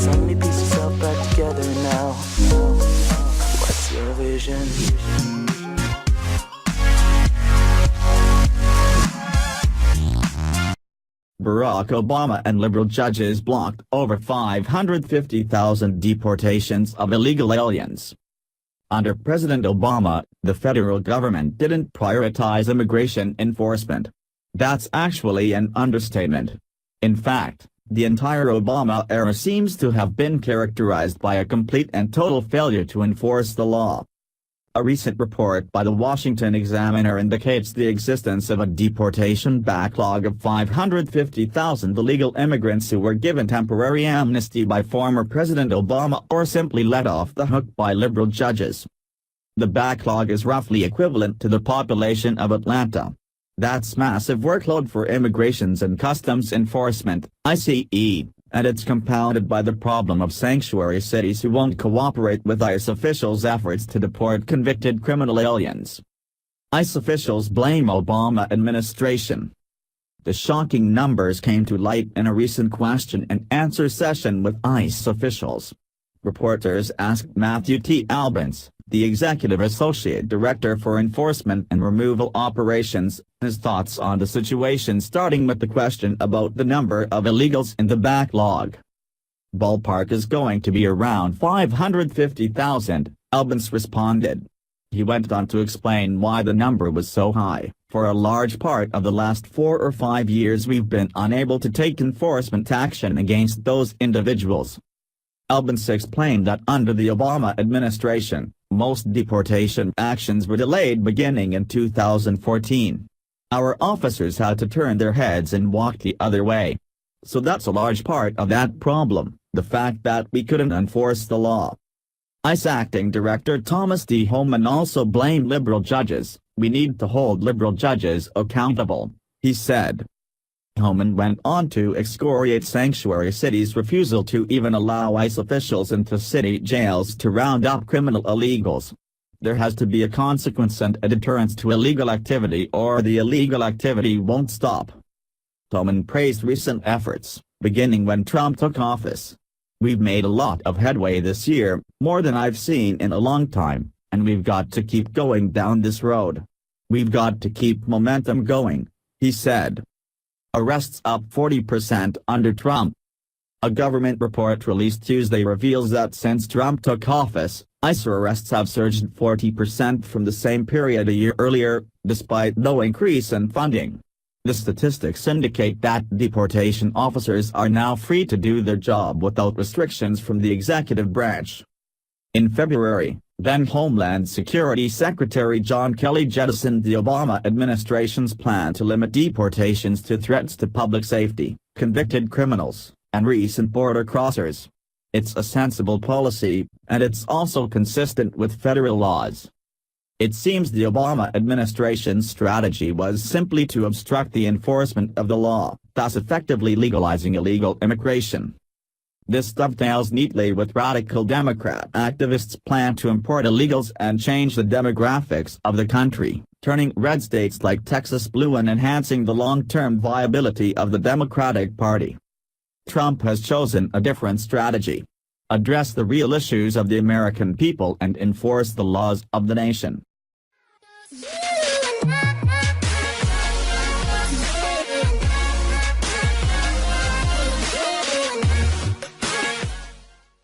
Let me piece yourself back together now. What's your vision? Barack Obama and liberal judges blocked over 550,000 deportations of illegal aliens. Under President Obama, the federal government didn't prioritize immigration enforcement. That's actually an understatement. In fact, the entire Obama era seems to have been characterized by a complete and total failure to enforce the law. A recent report by the Washington Examiner indicates the existence of a deportation backlog of 550,000 illegal immigrants who were given temporary amnesty by former President Obama or simply let off the hook by liberal judges. The backlog is roughly equivalent to the population of Atlanta. That's massive workload for Immigrations and Customs Enforcement, ICE. And it's compounded by the problem of sanctuary cities who won't cooperate with ICE officials' efforts to deport convicted criminal aliens. ICE officials blame Obama administration. The shocking numbers came to light in a recent question-and-answer session with ICE officials. Reporters asked Matthew T. Albans, the Executive Associate Director for Enforcement and Removal Operations, his thoughts on the situation, starting with the question about the number of illegals in the backlog. Ballpark is going to be around 550,000, Albans responded. He went on to explain why the number was so high. For a large part of the last 4 or 5 years we've been unable to take enforcement action against those individuals. Albans explained that under the Obama administration, most deportation actions were delayed beginning in 2014. Our officers had to turn their heads and walk the other way. So that's a large part of that problem, the fact that we couldn't enforce the law. ICE Acting Director Thomas D. Homan also blamed liberal judges. We need to hold liberal judges accountable, he said. Homan went on to excoriate sanctuary cities' refusal to even allow ICE officials into city jails to round up criminal illegals. There has to be a consequence and a deterrence to illegal activity or the illegal activity won't stop. Homan praised recent efforts, beginning when Trump took office. We've made a lot of headway this year, more than I've seen in a long time, and we've got to keep going down this road. We've got to keep momentum going, he said. Arrests up 40% under Trump. A government report released Tuesday reveals that since Trump took office, ICE arrests have surged 40% from the same period a year earlier, despite no increase in funding. The statistics indicate that deportation officers are now free to do their job without restrictions from the executive branch. In February, then Homeland Security Secretary John Kelly jettisoned the Obama administration's plan to limit deportations to threats to public safety, convicted criminals, and recent border crossers. It's a sensible policy, and it's also consistent with federal laws. It seems the Obama administration's strategy was simply to obstruct the enforcement of the law, thus effectively legalizing illegal immigration. This dovetails neatly with radical Democrat activists' plan to import illegals and change the demographics of the country, turning red states like Texas blue and enhancing the long-term viability of the Democratic Party. Trump has chosen a different strategy. Address the real issues of the American people and enforce the laws of the nation.